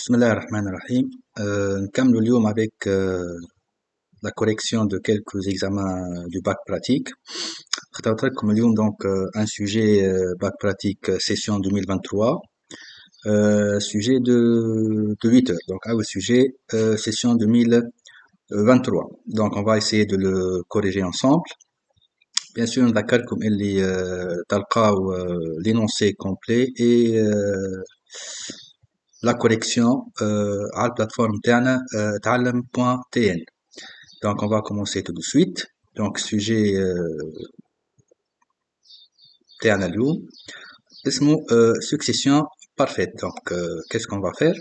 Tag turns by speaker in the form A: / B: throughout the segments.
A: بسم الله الرحمن الرحيم. نكمل اليوم avec la correction de quelques examens du bac pratique. اخترت لكم اليوم donc un sujet bac pratique session 2023, sujet de 8 heures. Donc le sujet session 2023. Donc on va essayer de le corriger ensemble. Bien sûr نذكركم اللي تلقاو l'énoncé complet et la correction à la plateforme تاعنا تعلم.tn. Donc on va commencer tout de suite. Donc sujet تاعنا اليوم اسمه succession parfaite. Donc qu'est-ce qu'on va faire?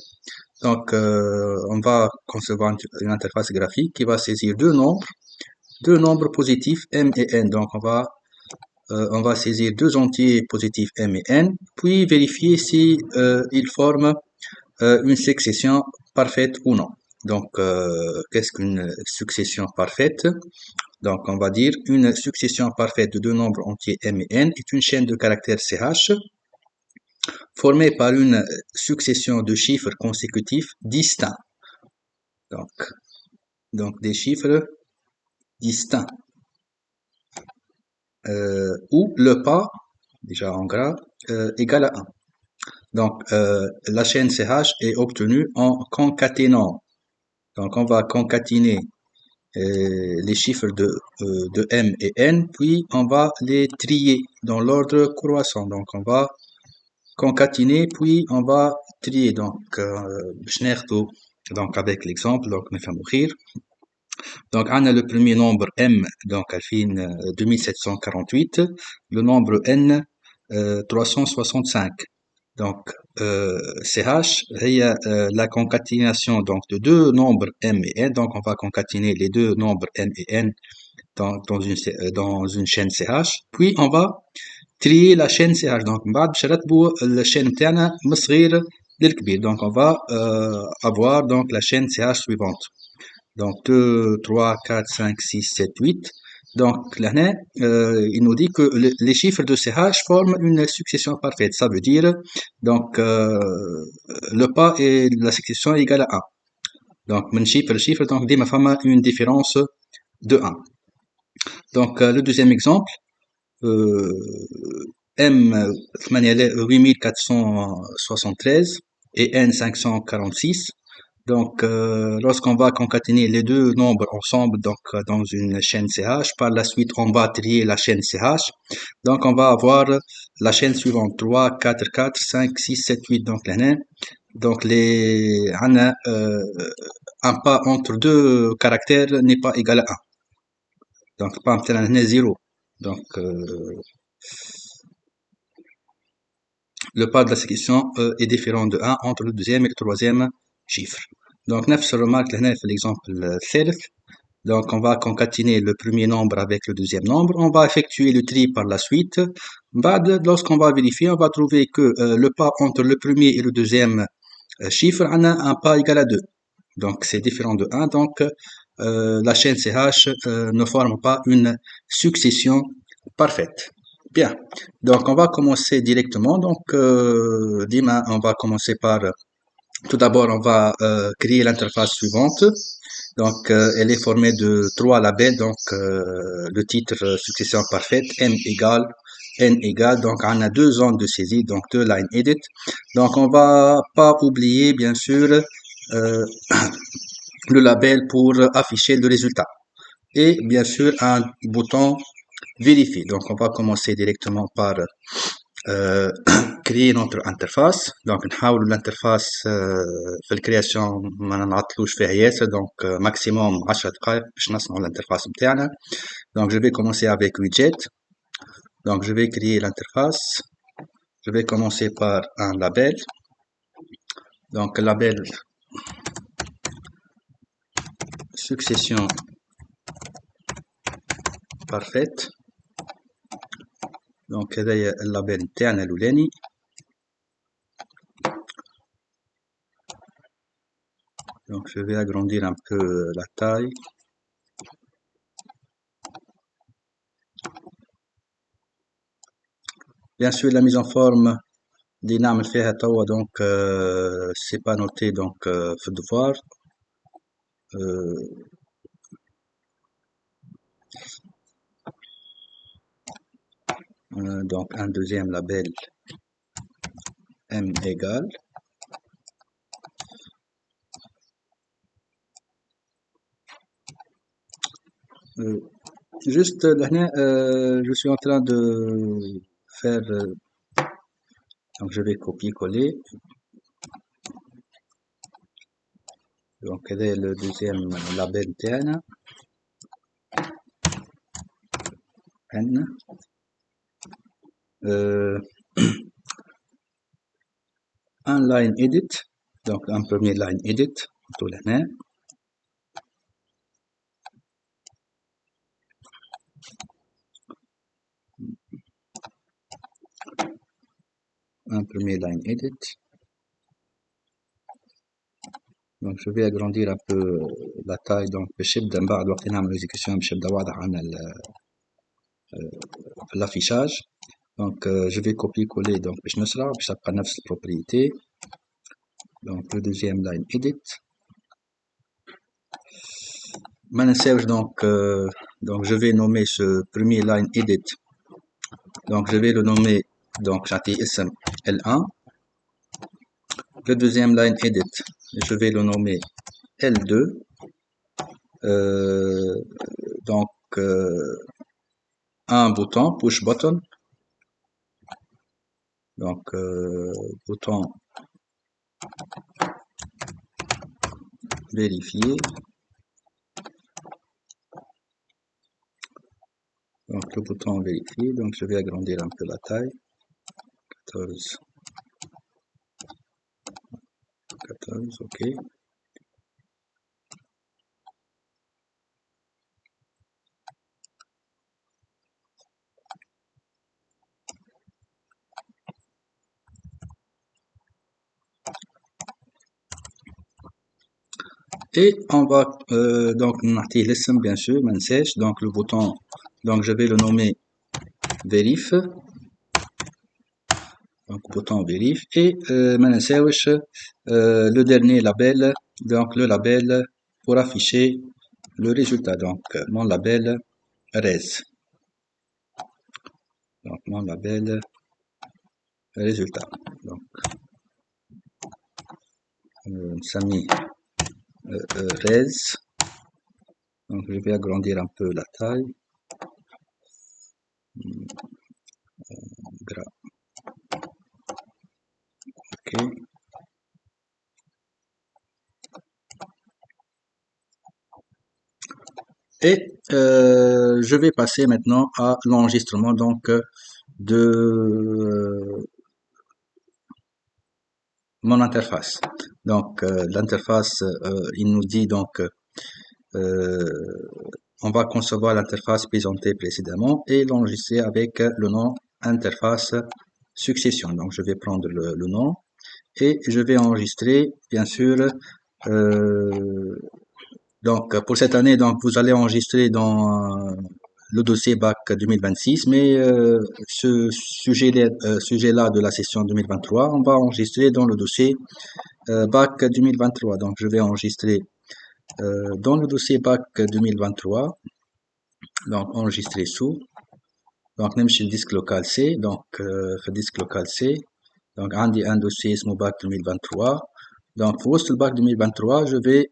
A: Donc on va concevoir une interface graphique qui va saisir deux nombres positifs m et n. Donc on va saisir deux entiers positifs m et n, puis vérifier si ils forment une succession parfaite ou non. Donc, qu'est-ce qu'une succession parfaite? Donc, on va dire une succession parfaite de deux nombres entiers m et n est une chaîne de caractères ch formée par une succession de chiffres consécutifs distincts. Donc des chiffres distincts où le pas, déjà en gras, égale à 1. Donc, la chaîne CH est obtenue en concaténant. Donc, on va concaténer les chiffres de M et N, puis on va les trier dans l'ordre croissant. Donc, on va concaténer, puis on va trier. Donc, avec l'exemple, donc, on va mourir. Donc, on a le premier nombre M, donc, à fin 2748, le nombre N, 365. Donc, CH, il y a la concaténation donc, de deux nombres M et N. Donc, on va concaténer les deux nombres M et N dans une chaîne CH. Puis, on va trier la chaîne CH. Donc, la chaîne تاعنا من صغير للكبير. Donc, on va avoir donc la chaîne CH suivante. Donc, 2, 3, 4, 5, 6, 7, 8. Donc, là, il nous dit que les chiffres de CH forment une succession parfaite. Ça veut dire, donc, le pas et la succession égale à 1. Donc, من chiffre chiffre, donc, ديما فما une différence de 1. Donc, le deuxième exemple, M 8473 et N 546. Donc, lorsqu'on va concaténer les deux nombres ensemble, donc dans une chaîne CH, par la suite, on va trier la chaîne CH. Donc, on va avoir la chaîne suivante 3, 4, 4, 5, 6, 7, 8. Donc, un pas entre deux caractères n'est pas égal à 1. Donc, pas مثلا 0. Donc, le pas de la succession est différent de 1 entre le deuxième et le troisième chiffre. Donc, نفس remarque هنا في l'exemple الثالث. Donc, on va concaténer le premier nombre avec le deuxième nombre. On va effectuer le tri par la suite. Lorsqu'on va vérifier, on va trouver que le pas entre le premier et le deuxième chiffre a un pas égal à 2. Donc, c'est différent de 1. Donc, la chaîne CH ne forme pas une succession parfaite. Bien. Donc, on va commencer directement. Donc, Dima, on va commencer par... Tout d'abord, on va créer l'interface suivante. Donc, elle est formée de 3 labels. Donc, le titre succession parfaite, M égale, N égale. Donc, on a deux zones de saisie, donc deux line edit. Donc, on va pas oublier, bien sûr, le label pour afficher le résultat. Et bien sûr, un bouton vérifier. Donc, on va commencer directement par créer notre interface. Donc, نحاول l'interface في الكرياسيون ما نعطلوش فيها ياسر. Donc, maximum 10 دقائق باش نصنعوا l'interface بتاعنا. Donc, je vais commencer avec widget. Donc, je vais créer l'interface. Je vais commencer par un label. Donc, label succession parfaite. Donc, هذايا اللابel بتاعنا الأولاني. Donc, je vais agrandir un peu la taille. Bien sûr, la mise en forme اللي نعمل فيها توا دونك سي با نوتي دونك في الدفوار. Donc un deuxième label M égale juste là, je suis en train de faire donc je vais copier-coller. Donc quel est le deuxième label تاعنا N un line edit, donc un premier line edit tout là. Un premier line edit. Donc je vais agrandir un peu la taille. Donc باش يبدا من بعد وقت نعمل exécution باش يبدا واضح عنا l'affichage. Donc je vais copier-coller donc باش نسرع باش تبقى نفس البروبريتي. Donc le deuxième line edit. ما ننساوش donc je vais nommer ce premier line edit. Donc je vais le nommer donc j'attends اسم L1. Le deuxième line edit, je vais le nommer L2. Donc un bouton push button. Donc bouton vérifier. Donc le bouton vérifier. Donc je vais agrandir un peu la taille. 14, ok. Et on va donc نعطيه الاسم bien sûr ما ننساش. Donc le bouton, donc je vais le nommer vérif. Donc bouton vérif et ما ننساوش le dernier label, donc le label pour afficher le résultat. Donc mon label res. Donc mon label résultat. Donc Samy res. Donc je vais agrandir un peu la taille. Gras. Ok. Et je vais passer maintenant à l'enregistrement donc de mon interface. Donc l'interface, il nous dit donc on va concevoir l'interface présentée précédemment et l'enregistrer avec le nom interface succession. Donc je vais prendre le nom et je vais enregistrer bien sûr. Donc pour cette année, donc vous allez enregistrer dans le dossier BAC 2026, mais ce sujet-là de la session 2023, on va enregistrer dans le dossier BAC 2023. Donc je vais enregistrer dans le dossier BAC 2023, donc enregistrer sous. Donc même chez le disque local C, donc le disque local C, donc un dossier اسمه BAC 2023. Donc pour le BAC 2023, je vais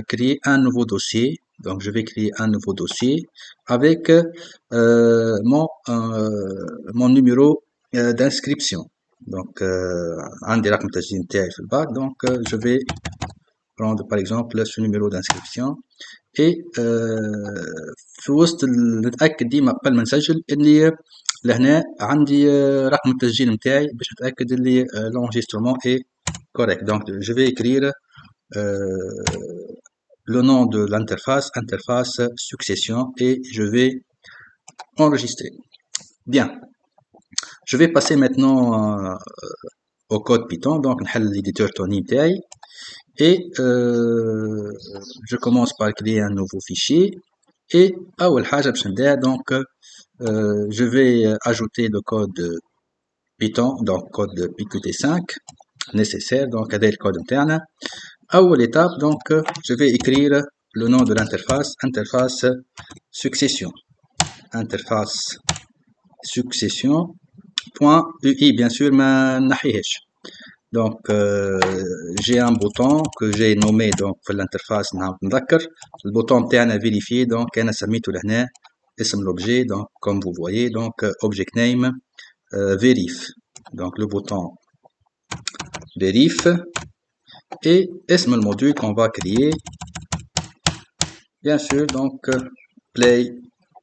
A: créer un nouveau dossier. Donc je vais créer un nouveau dossier avec mon numéro d'inscription. Donc un des رقم تسجيل نتاعي في الباك. Donc je vais prendre par exemple ce numéro d'inscription et في وسط نتاكد ديما قبل ما نسجل اللي لهنا عندي رقم التسجيل نتاعي باش نتاكد اللي l'enregistrement est correct. Donc je vais écrire le nom de l'interface, interface succession, et je vais enregistrer. Bien. Je vais passer maintenant au code Python. Donc نحل l'éditeur Tony نتاعي et je commence par créer un nouveau fichier et أول حاجة باش نبدا donc je vais ajouter le code Python, donc code PQT5 nécessaire, donc هذا الكود نتاعنا. أول étape, donc je vais écrire le nom de l'interface, interface succession, interface succession point UI, bien sûr ما نحيهش. Donc j'ai un bouton que j'ai nommé donc في l'interface نذكر البouton نتاعنا vérifier, donc أنا سميته لهنا اسم l'objet, donc comme vous voyez, donc object name vérif, donc le bouton vérif et اسم le module qu'on va créer, bien sûr, donc play,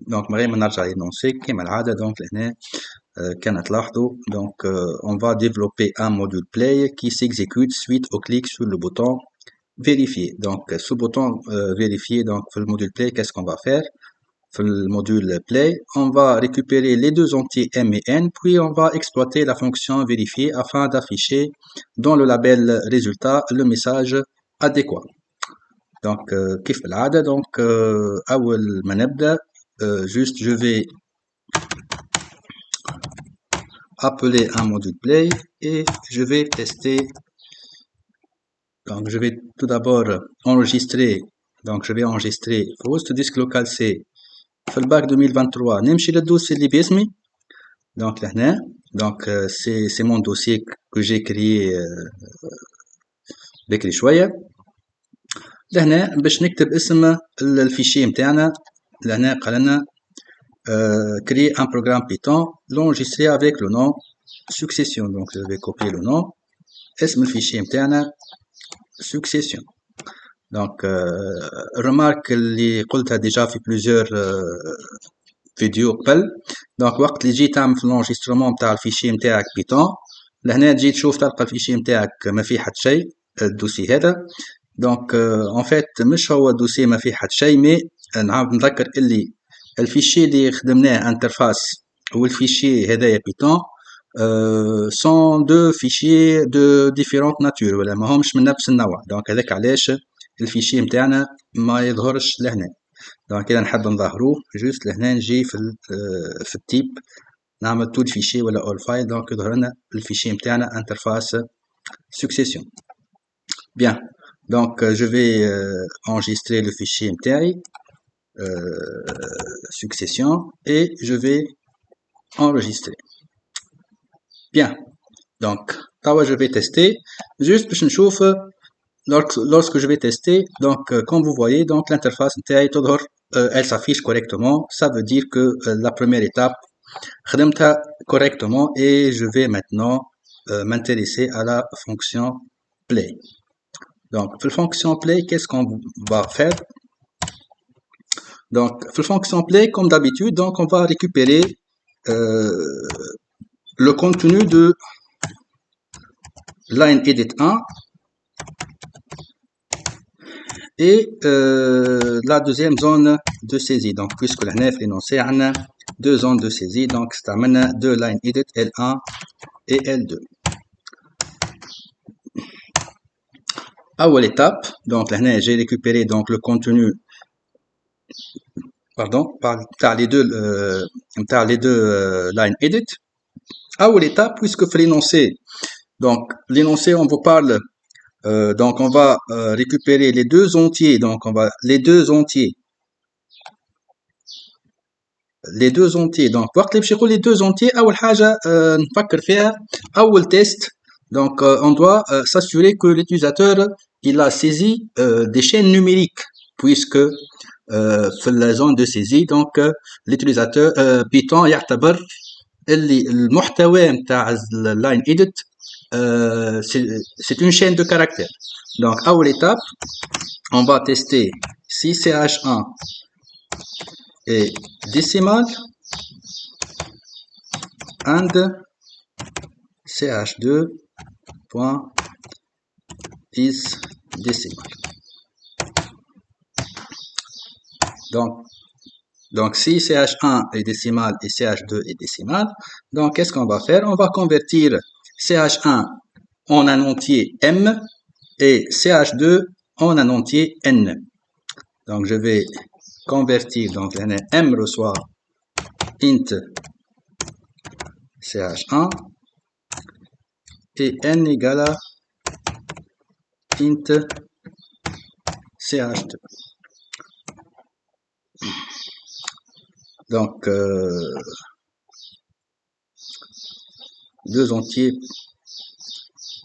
A: donc ما نرجع ينونسي كما العادة. donc لهنا كانت لاحظوا donc on va développer un module play qui s'exécute suite au clic sur le bouton vérifier. donc sous le bouton vérifier, donc pour le module play, qu'est-ce qu'on va faire? Pour le module play, on va récupérer les deux entiers m et n, puis on va exploiter la fonction vérifier afin d'afficher dans le label résultat le message adéquat. donc كيف بالعادة, donc أول ما نبدأ juste je vais appeler un module play et je vais tester. Donc je vais tout d'abord enregistrer, donc je vais enregistrer في وسط disque local C في الباك 2023 نمشي للدوسي اللي باسمي. donc لهنا donc c'est mon dossier que j'ai créé بكري شوية. لهنا باش نكتب اسم الفيشي متاعنا, لهنا قال لنا créer un programme Python, l'enregistrer avec le nom succession. donc je vais copier le nom, اسم الفيشي متاعنا succession. donc remarque اللي قلتها déjà في plusieurs فيديو قبل. donc وقت اللي جيت تعمل في الانجسترومون متاع الفيشي متاعك بيتون, لهنا تجي تشوف تلقى الفيشي متاعك ما فيه حتى شيء, الدوسي هذا. donc en fait مش هو الدوسي ما فيه حتى شيء, مي نعاود نذكر اللي الفيشي اللي خدمناه انترفاس والفيشي هذايا بيتون sont deux fichiers de différentes natures, ولا ما همش من نفس النوع. donc هذاك علاش الفيشي متاعنا ما يظهرش لهنا. donc إذا نحب نظهروه جوست لهنا نجي في التيب نعمل tout fichier ولا all file, donc يظهر لنا الفيشي متاعنا interface succession. bien, donc je vais enregistrer le fichier متاعي succession et je vais enregistrer. bien, donc توا je vais tester juste باش نشوف lorsque je vais tester. donc comme vous voyez, donc l'interface نتاعي تظهر elle s'affiche correctement, ça veut dire que la première étape خدمتها correctement et je vais maintenant m'intéresser à la fonction play. donc في fonction play, qu'est-ce qu'on va faire? donc في fonction play, comme d'habitude, donc on va récupérer le contenu de line edit 1 et la deuxième zone de saisie. donc puisque là في l'énoncé on a deux zones de saisie, donc استعملنا deux line edit L1 et L2. أول étape, donc là j'ai récupéré donc le contenu par les deux line edit. أول étape, puisque في l'énoncé, donc l'énoncé on vous parle, donc on va récupérer les deux entiers, donc on va les deux entiers, donc وقت اللي باش يقول les deux entiers أول حاجة نفكر فيها أول test. donc on doit s'assurer que l'utilisateur il a saisi des chaînes numériques, puisque في la zone de saisie, donc l'utilisateur Python يعتبر اللي المحتوى نتاع line edit c'est une chaîne de caractères. donc أول étape on va tester si ch1 est décimal and ch2 point is décimal. donc si ch1 est décimal et ch2 est décimal, donc qu'est-ce qu'on va faire? on va convertir ch1 en un entier m et ch2 en un entier n. donc je vais convertir, donc m reçoit int ch1 et n égale à int ch2. Donc, deux entiers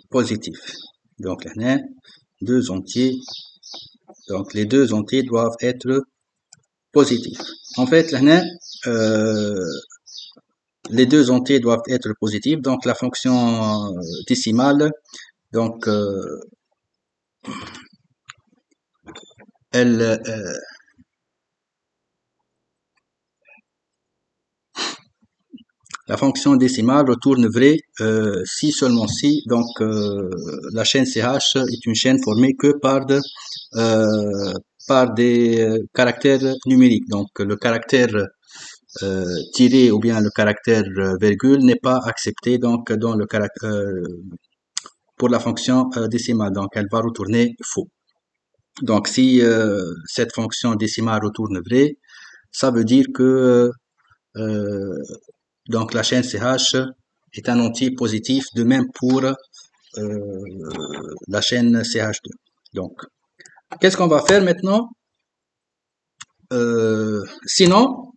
A: positifs. Donc, là, deux entiers. Donc, les deux entiers doivent être positifs. En fait, là, les deux entiers doivent être positifs. Donc, la fonction décimale, donc, elle, la fonction décimale retourne vrai si seulement si. Donc, la chaîne CH est une chaîne formée que par des caractères numériques. Donc, le caractère tiré ou bien le caractère virgule n'est pas accepté donc dans le caractère pour la fonction décimale. Donc, elle va retourner faux. Donc, si cette fonction décimale retourne vrai, ça veut dire que donc la chaîne CH est un entier positif, de même pour la chaîne CH2. Donc, qu'est-ce qu'on va faire maintenant? Sinon,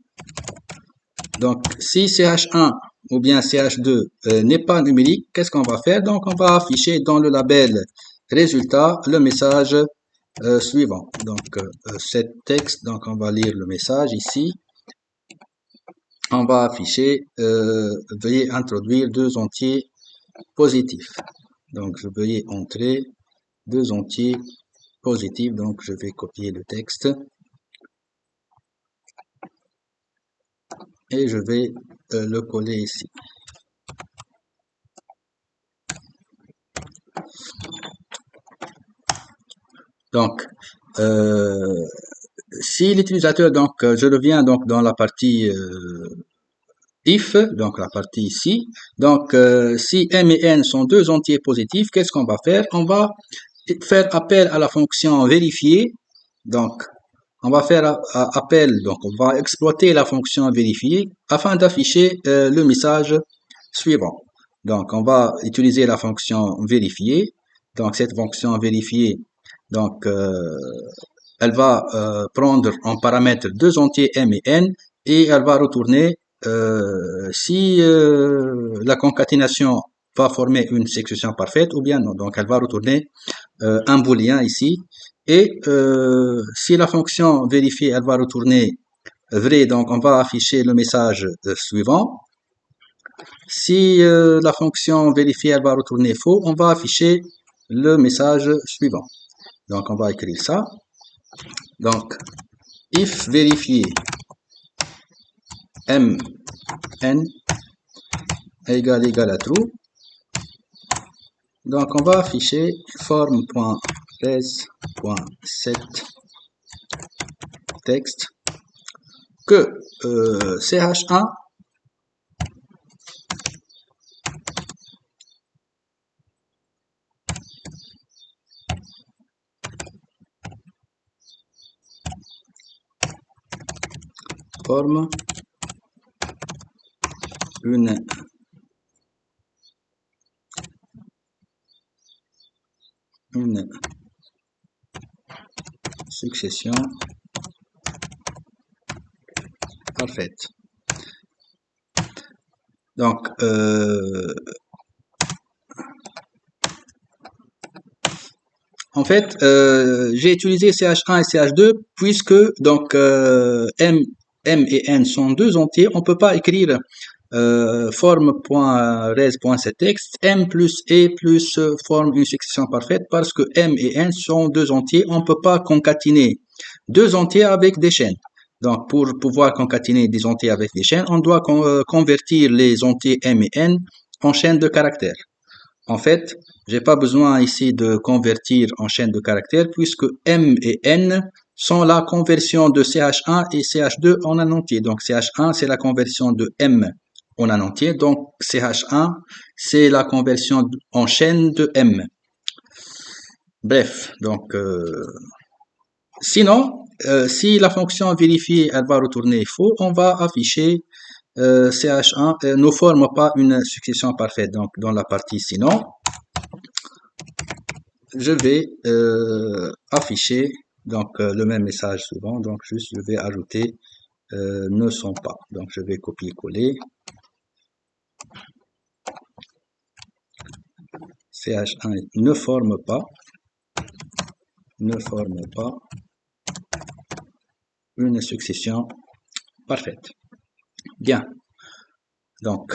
A: donc si CH1 ou bien CH2 n'est pas numérique, qu'est-ce qu'on va faire? Donc, on va afficher dans le label résultat le message suivant. Donc, cet texte, donc on va lire le message ici. On va afficher veuillez introduire deux entiers positifs. Donc, je veuillez entrer deux entiers positifs. Donc, je vais copier le texte et je vais le coller ici. Donc, si l'utilisateur, donc, je reviens donc dans la partie if, donc la partie ici. Donc, si m et n sont deux entiers positifs, qu'est-ce qu'on va faire? On va faire appel à la fonction vérifier. Donc, on va faire appel, donc on va exploiter la fonction vérifier afin d'afficher le message suivant. Donc, on va utiliser la fonction vérifier. Donc, cette fonction vérifier, donc, elle va prendre en paramètre deux entiers m et n et elle va retourner si la concaténation va former une succession parfaite ou bien non. Donc, elle va retourner un booléen ici. Et si la fonction vérifier, elle va retourner vrai, donc on va afficher le message suivant. Si la fonction vérifier, elle va retourner faux, on va afficher le message suivant. Donc, on va écrire ça. Donc, if vérifier m n égale à true. Donc, on va afficher form.res.set texte que ch1 forme une succession parfaite. Donc, en fait, j'ai utilisé CH1 et CH2 puisque donc M et N sont deux entiers. On peut pas écrire forme.res.setText M plus E plus forme une succession parfaite parce que M et N sont deux entiers. On peut pas concaténer deux entiers avec des chaînes. Donc, pour pouvoir concaténer des entiers avec des chaînes, on doit convertir les entiers M et N en chaînes de caractères. En fait, j'ai pas besoin ici de convertir en chaîne de caractères puisque M et N sont la conversion de CH1 et CH2 en un entier. Donc, CH1, c'est la conversion de M en un entier. Donc, CH1, c'est la conversion en chaîne de M. Bref, donc, sinon, si la fonction vérifier, elle va retourner faux, on va afficher CH1 ne forme pas une succession parfaite. Donc, dans la partie sinon, je vais afficher donc le même message souvent. Donc juste je vais ajouter ne sont pas. Donc je vais copier-coller. CH1 ne forme pas une succession parfaite. Bien. Donc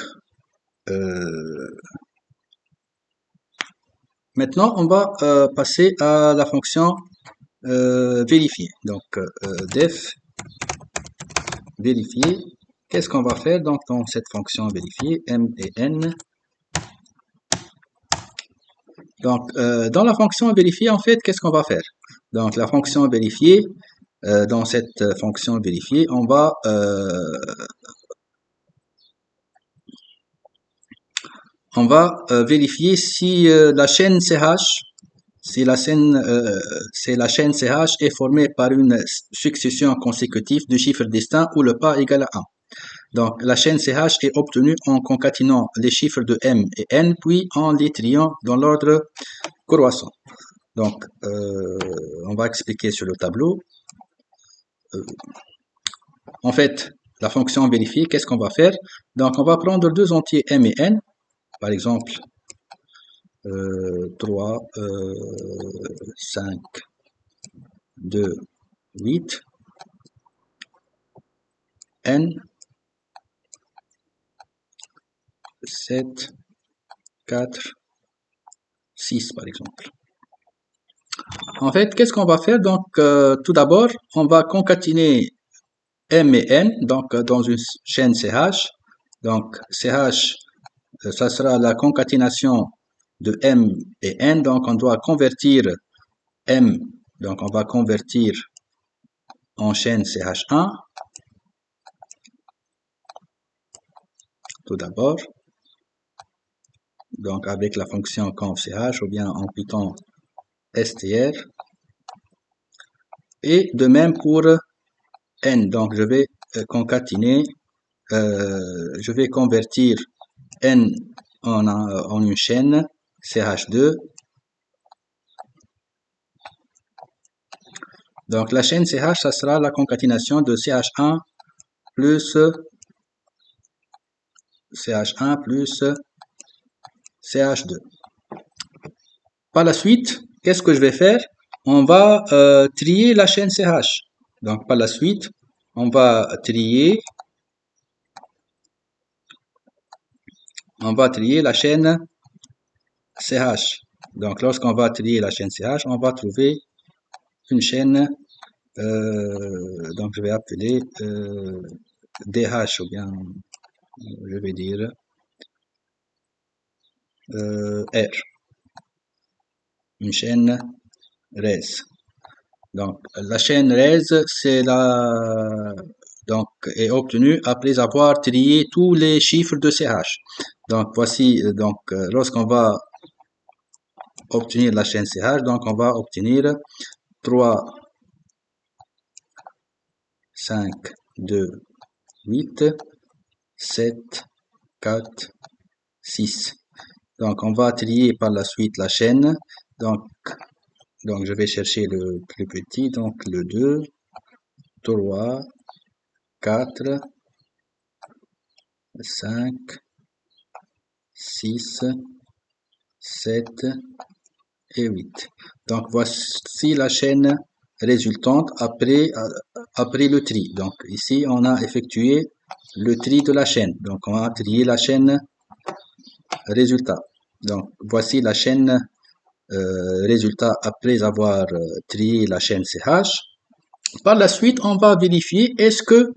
A: maintenant on va passer à la fonction vérifier. Donc def vérifier. Qu'est-ce qu'on va faire donc dans cette fonction vérifier m et n? Donc dans la fonction vérifier en fait qu'est-ce qu'on va faire? Donc la fonction vérifier dans cette fonction vérifier on va vérifier si la chaîne CH si la chaîne CH est formée par une succession consécutive de chiffres distincts où le pas égale à 1. Donc, la chaîne CH est obtenue en concaténant les chiffres de M et N, puis en les triant dans l'ordre croissant. Donc, on va expliquer sur le tableau. En fait, la fonction vérifier, qu'est-ce qu'on va faire? Donc, on va prendre deux entiers M et N, par exemple 3, 5, 2, 8, N, 7, 4, 6 par exemple. En fait, qu'est-ce qu'on va faire? Donc, tout d'abord, on va concaténer M et N, donc dans une chaîne CH. Donc, CH, ça sera la concaténation de M et N. Donc, on doit convertir M, donc on va convertir en chaîne CH1, tout d'abord. Donc, avec la fonction conv.ch ou bien en Python str. Et de même pour N. Donc, je vais concaténer, je vais convertir N en une chaîne CH2. Donc, la chaîne CH, ça sera la concaténation de CH1 plus CH1 plus CH2. Par la suite, qu'est-ce que je vais faire? On va trier la chaîne CH. Donc, par la suite, on va trier la chaîne CH. Donc, lorsqu'on va trier la chaîne CH, on va trouver une chaîne, donc je vais appeler DH ou bien, je vais dire R, une chaîne RAISE. Donc, la chaîne RAISE, donc, est obtenue après avoir trié tous les chiffres de CH. Donc, voici, donc, lorsqu'on va obtenir la chaîne CH, donc on va obtenir 3, 5, 2, 8, 7, 4, 6. Donc, on va trier par la suite la chaîne. Donc je vais chercher le plus petit, donc le 2, 3, 4, 5, 6, 7 et 8. Donc, voici la chaîne résultante après le tri. Donc, ici, on a effectué le tri de la chaîne. Donc, on a trié la chaîne résultat. Donc, voici la chaîne résultat après avoir trié la chaîne CH. Par la suite, on va vérifier est-ce que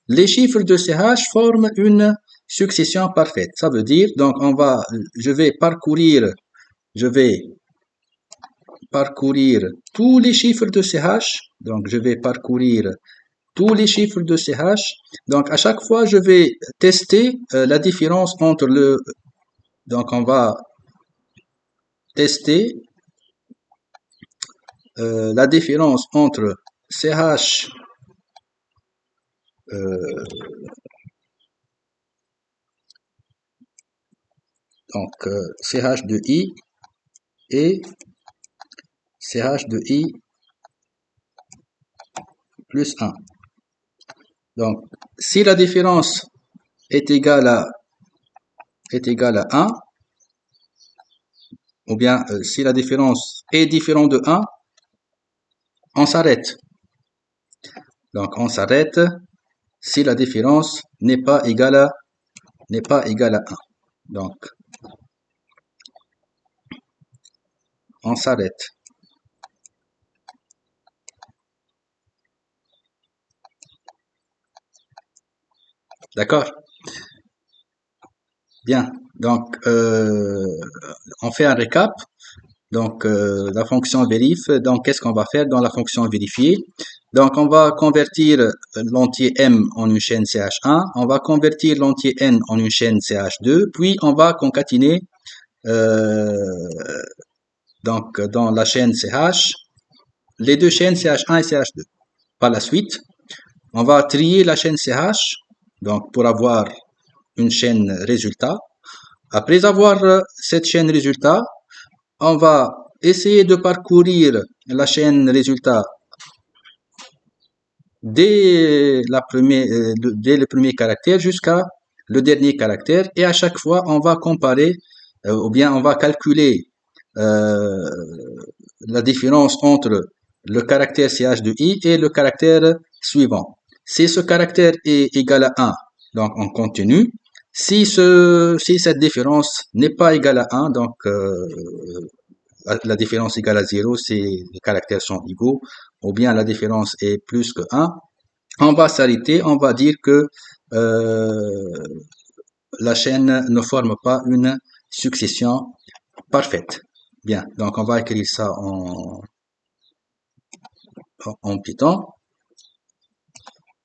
A: les chiffres de CH forment une succession parfaite. Ça veut dire, donc, je vais parcourir tous les chiffres de CH. Donc, je vais parcourir tous les chiffres de CH. Donc, à chaque fois, je vais tester la différence entre donc, on va tester la différence entre CH donc CH de I et CH de I plus 1. Donc, si la différence est égale à 1, ou bien si la différence est différente de 1, on s'arrête. Donc, on s'arrête si la différence n'est pas égale à 1. Donc, on s'arrête. D'accord? Bien. Donc, on fait un récap. Donc, la fonction vérif. Donc, qu'est-ce qu'on va faire dans la fonction vérifier? Donc, on va convertir l'entier M en une chaîne CH1. On va convertir l'entier N en une chaîne CH2. Puis, on va concaténer donc dans la chaîne CH les deux chaînes CH1 et CH2. Par la suite, on va trier la chaîne CH donc pour avoir une chaîne résultat. Après avoir cette chaîne résultat, on va essayer de parcourir la chaîne résultat dès le premier caractère jusqu'à le dernier caractère, et à chaque fois on va comparer ou bien on va calculer euh, la différence entre le caractère CH de I et le caractère suivant. Si ce caractère est égal à 1, donc on continue. Si cette différence n'est pas égale à 1, donc la différence égale à 0, c'est les caractères sont égaux, ou bien la différence est plus que 1, on va s'arrêter, on va dire que la chaîne ne forme pas une succession parfaite. Bien, donc on va écrire ça en Python.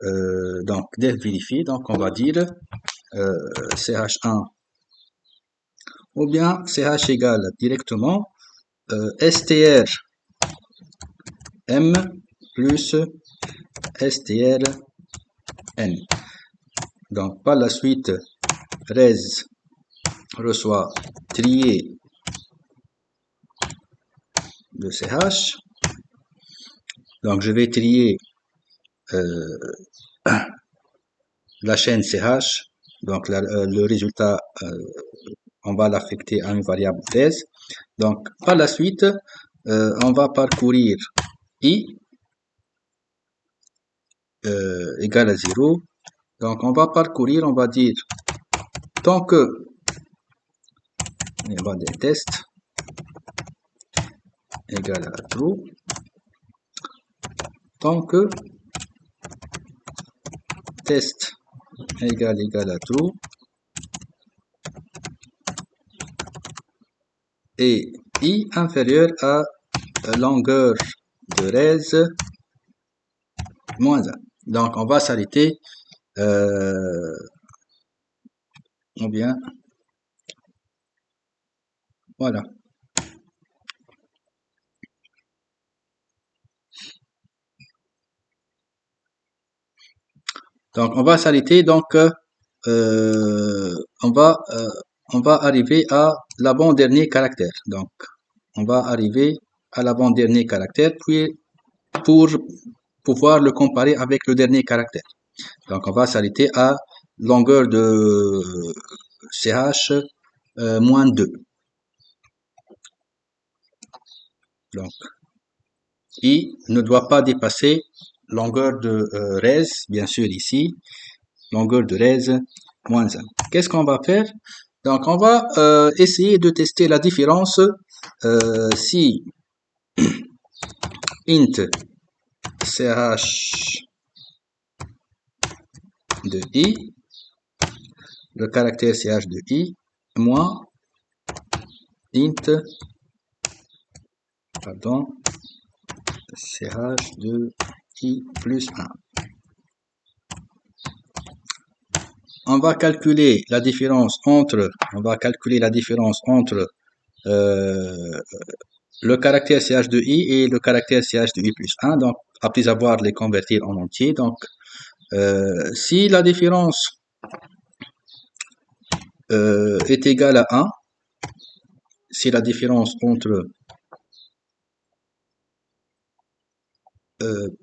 A: Donc, def vérifier, donc on va dire ch1 ou bien ch égale directement str m plus str n. Donc, par la suite, res reçoit trier de ch. Donc, je vais trier la chaîne ch. Donc, le résultat, on va l'affecter à une variable res. Donc, par la suite, on va parcourir i égale à 0. Donc, on va parcourir, on va dire, tant que, on va dire test égale à true, tant que test égale à true, et i inférieur à longueur de res moins 1. Donc, on va s'arrêter, ou bien, voilà. Donc, on va s'arrêter, donc, on va arriver à l'avant-dernier caractère. Donc, on va arriver à l'avant-dernier caractère, puis pour pouvoir le comparer avec le dernier caractère. Donc, on va s'arrêter à longueur de CH moins 2. Donc, I ne doit pas dépasser longueur de res, bien sûr ici, longueur de res moins 1. Qu'est-ce qu'on va faire? Donc, on va essayer de tester la différence si int ch de i, le caractère ch de i, moins int, pardon, ch de i plus 1. On va calculer la différence entre, le caractère ch de i et le caractère ch de i plus 1, donc après avoir les convertir en entier. Donc, si la différence est égale à 1, si la différence entre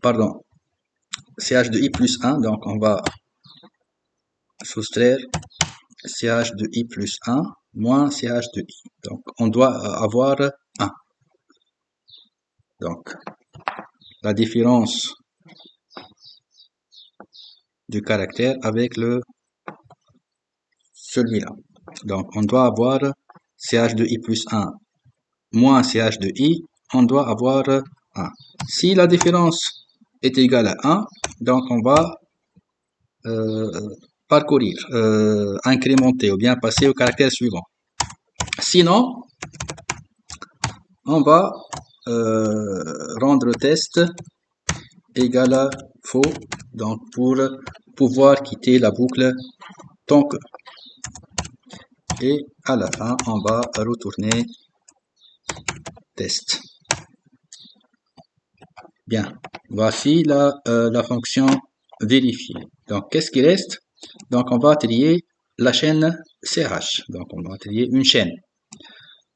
A: pardon, ch de i plus 1, donc on va soustraire ch de i plus 1 moins ch de i. Donc on doit avoir 1. Donc la différence du caractère avec celui-là. Donc on doit avoir ch de i plus 1 moins ch de i, on doit avoir 1. Si la différence est égale à 1, donc on va parcourir, incrémenter ou bien passer au caractère suivant. Sinon, on va rendre le test égal à faux, donc pour pouvoir quitter la boucle tant que. Et à la fin, on va retourner test. Bien, voici la fonction vérifier. Donc, qu'est-ce qui reste? Donc, on va trier la chaîne CH. Donc, on va trier une chaîne.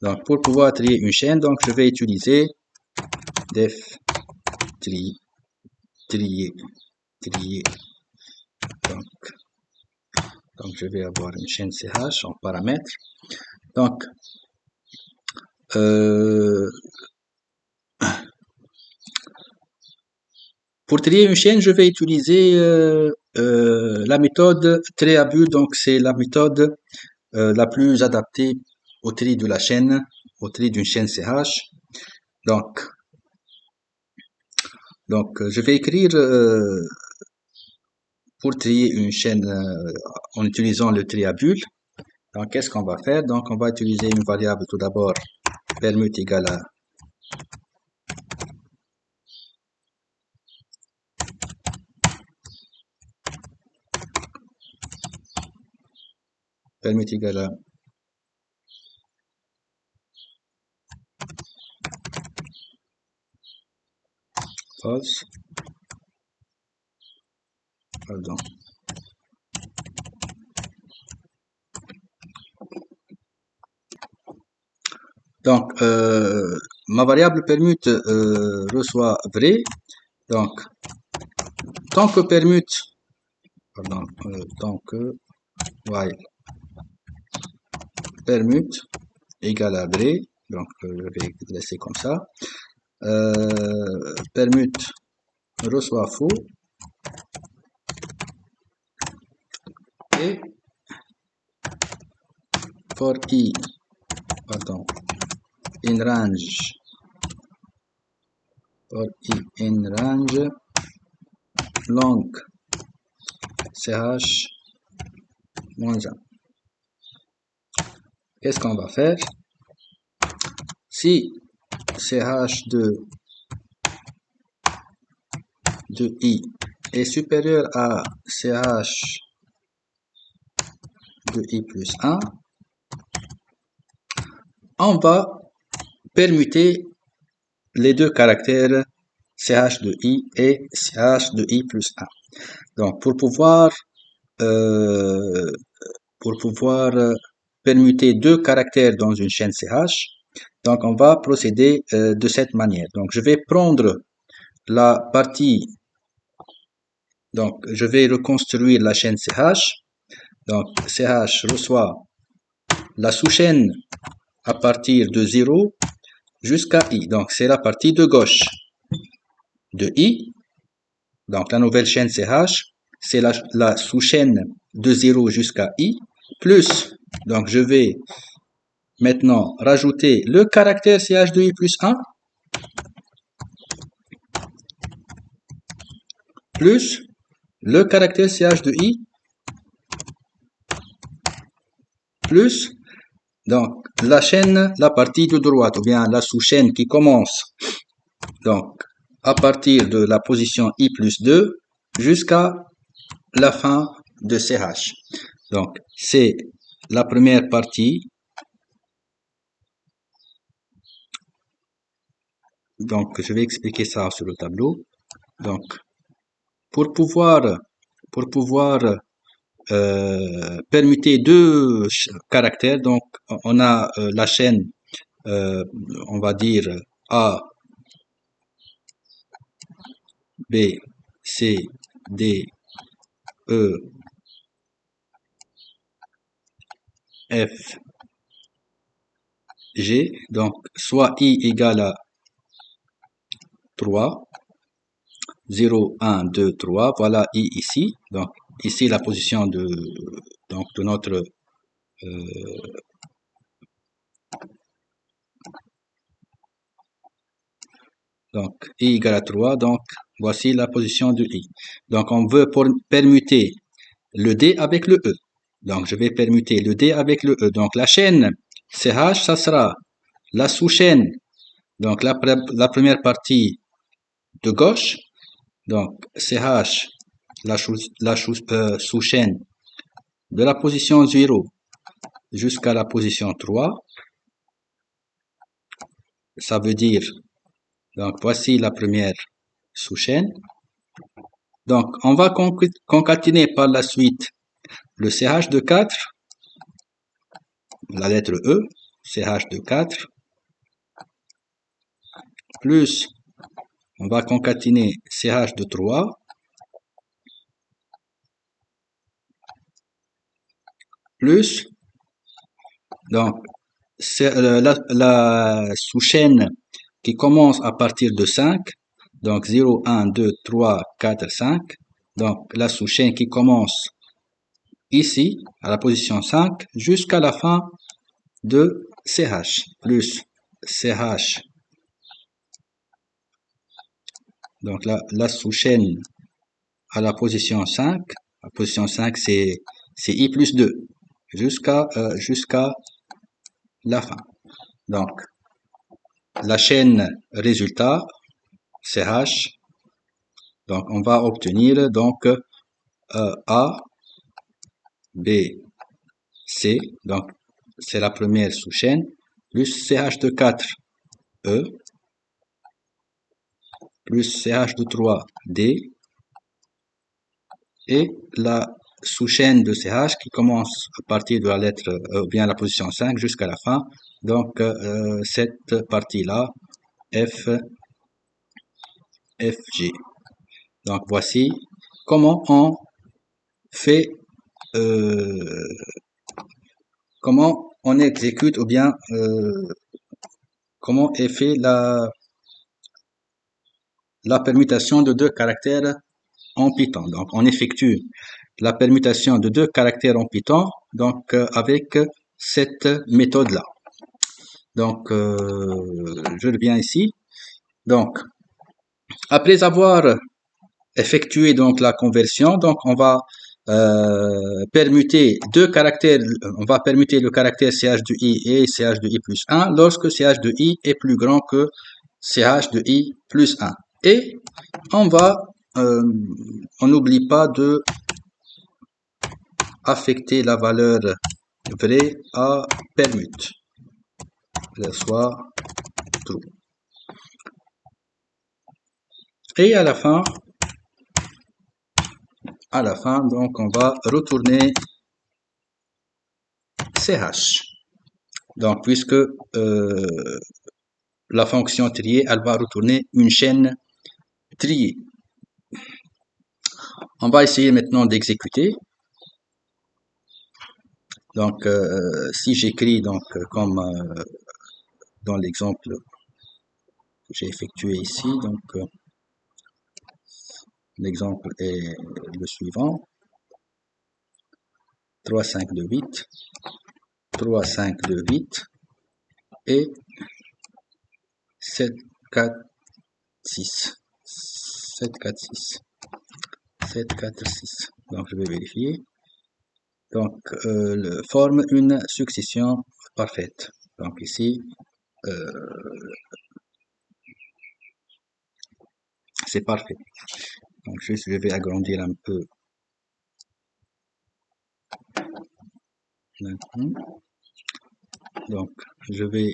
A: Donc, pour pouvoir trier une chaîne, donc je vais utiliser def trier. Donc, je vais avoir une chaîne CH en paramètres. Donc, pour trier une chaîne, je vais utiliser la méthode trait à but. Donc, c'est la méthode la plus adaptée au tri de la chaîne, au tri d'une chaîne CH. Donc, je vais écrire pour trier une chaîne en utilisant le tri à bulles. Donc, qu'est-ce qu'on va faire? Donc, on va utiliser une variable tout d'abord, permute égale à permute égale à false. Pardon. Donc, ma variable permute reçoit vrai. Donc, tant que permute, pardon, tant que while permute égale à vrai, donc je vais laisser comme ça. Permute reçoit faux et for i, pardon, in range, for i in range long ch moins 1. Qu'est-ce qu'on va faire? Si ch de i est supérieur à ch de i plus 1, on va permuter les deux caractères ch de i et ch de i plus 1. Donc, pour pouvoir permuter deux caractères dans une chaîne ch, donc on va procéder de cette manière. Donc, je vais prendre la partie, donc je vais reconstruire la chaîne ch. Donc, ch reçoit la sous-chaîne à partir de 0 jusqu'à i. Donc, c'est la partie de gauche de i. Donc, la nouvelle chaîne ch, c'est la sous-chaîne de 0 jusqu'à i, plus, donc je vais maintenant rajouter le caractère ch de i plus 1, plus le caractère ch de i, plus, donc, la chaîne, la partie de droite, ou bien la sous-chaîne qui commence, donc, à partir de la position i plus 2 jusqu'à la fin de ch. Donc, c'est la première partie. Donc, je vais expliquer ça sur le tableau. Donc, pour pouvoir permuter deux caractères, donc on a la chaîne, on va dire A B, C, D, E, F, G. Donc, soit I égale à 3, 0, 1, 2, 3. Voilà I ici. Donc, ici la position de notre donc I égale à 3. Donc, voici la position de I. Donc, on veut permuter le D avec le E. Donc, je vais permuter le D avec le E. Donc, la chaîne CH, ça sera la sous-chaîne. Donc, la première partie de gauche. Donc, CH, la sous-chaîne de la position 0 jusqu'à la position 3. Ça veut dire, donc, voici la première sous-chaîne. Donc, on va concaténer par la suite le CH de 4, la lettre E, CH de 4, plus, on va concaténer CH de 3, plus, donc, c'est la sous-chaîne qui commence à partir de 5, donc 0, 1, 2, 3, 4, 5, donc la sous-chaîne qui commence ici, à la position 5, jusqu'à la fin de CH, plus CH, donc la sous-chaîne à la position 5, la position 5 c'est I plus 2, jusqu'à la fin. Donc, la chaîne résultat, CH, donc on va obtenir donc A, B, C, donc c'est la première sous-chaîne, plus CH de 4, E, plus CH de 3, D, et la sous-chaîne de CH qui commence à partir de la lettre, bien la position 5 jusqu'à la fin. Donc, cette partie-là, F, FG. Donc, voici comment on fait, comment on exécute ou bien comment est fait la permutation de deux caractères en Python. Donc, on effectue la permutation de deux caractères en Python, donc avec cette méthode-là. Donc, je reviens ici. Donc, après avoir effectué donc la conversion, donc on va permuter deux caractères, on va permuter le caractère ch de i et ch de i plus 1 lorsque ch de i est plus grand que ch de i plus 1. Et on va, on n'oublie pas de affecter la valeur vraie à permute, soit true. Et à la fin, donc, on va retourner ch. Donc, puisque la fonction trier, elle va retourner une chaîne triée. On va essayer maintenant d'exécuter. Donc, si j'écris donc comme dans l'exemple que j'ai effectué ici, donc l'exemple est le suivant. 3, 5, 2, 8. 3, 5, 2, 8. Et 7, 4, 6. 7, 4, 6. 7, 4, 6. Donc, je vais vérifier. Donc, forme une succession parfaite. Donc, ici, c'est parfait. Donc, juste, je vais agrandir un peu. Donc, je vais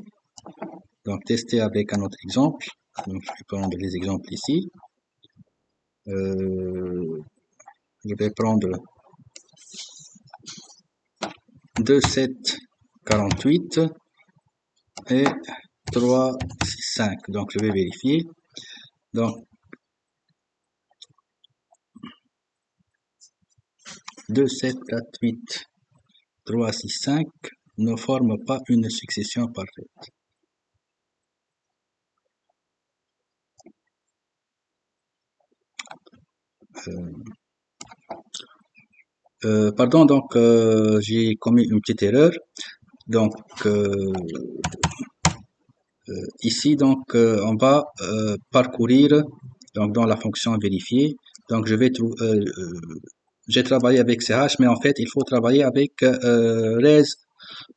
A: donc tester avec un autre exemple. Donc, je vais prendre les exemples ici. Je vais prendre 2, 7, 48 et 3, 6, 5. Donc, je vais vérifier. Donc, 2, 7, 4, 8, 3, 6, 5 ne forment pas une succession parfaite. Pardon, donc j'ai commis une petite erreur. Donc ici, donc on va parcourir donc dans la fonction vérifier. Donc je vais j'ai travaillé avec CH, mais en fait il faut travailler avec res,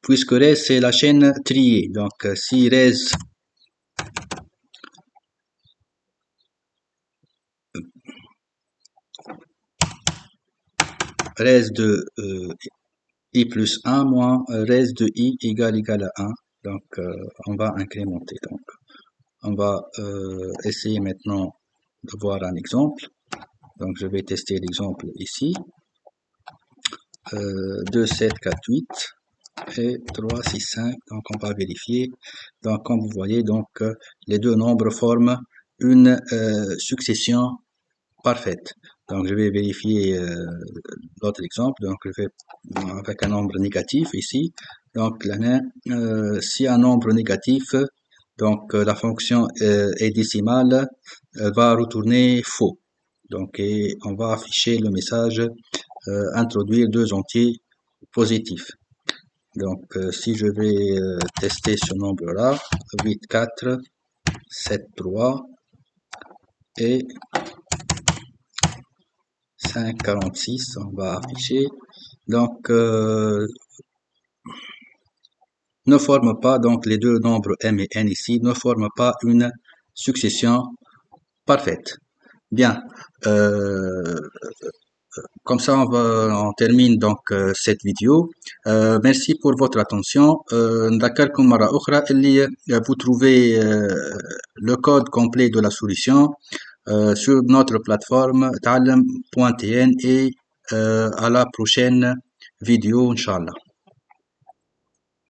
A: puisque res c'est la chaîne triée. Donc si res de i plus 1 moins res de i égale à 1. Donc on va incrémenter. Donc on va essayer maintenant de voir un exemple. Donc je vais tester l'exemple ici. 2, 7, 4, 8 et 3, 6, 5. Donc on va vérifier. Donc comme vous voyez, donc les deux nombres forment une succession parfaite. Donc je vais vérifier l'autre exemple. Donc je vais avec un nombre négatif ici. Donc là, si un nombre négatif, donc la fonction est décimale, va retourner faux. Donc et on va afficher le message introduire deux entiers positifs. Donc si je vais tester ce nombre-là, 8, 4, 7, 3 et 5, 46, on va afficher. Donc ne forment pas, donc les deux nombres m et n ici ne forment pas une succession parfaite. Bien. Comme ça, on termine donc cette vidéo. Merci pour votre attention. نذكركم مرة أخرى اللي vous trouvez le code complet de la solution sur notre plateforme تعلم.tn et à la prochaine vidéo, Inch'Allah.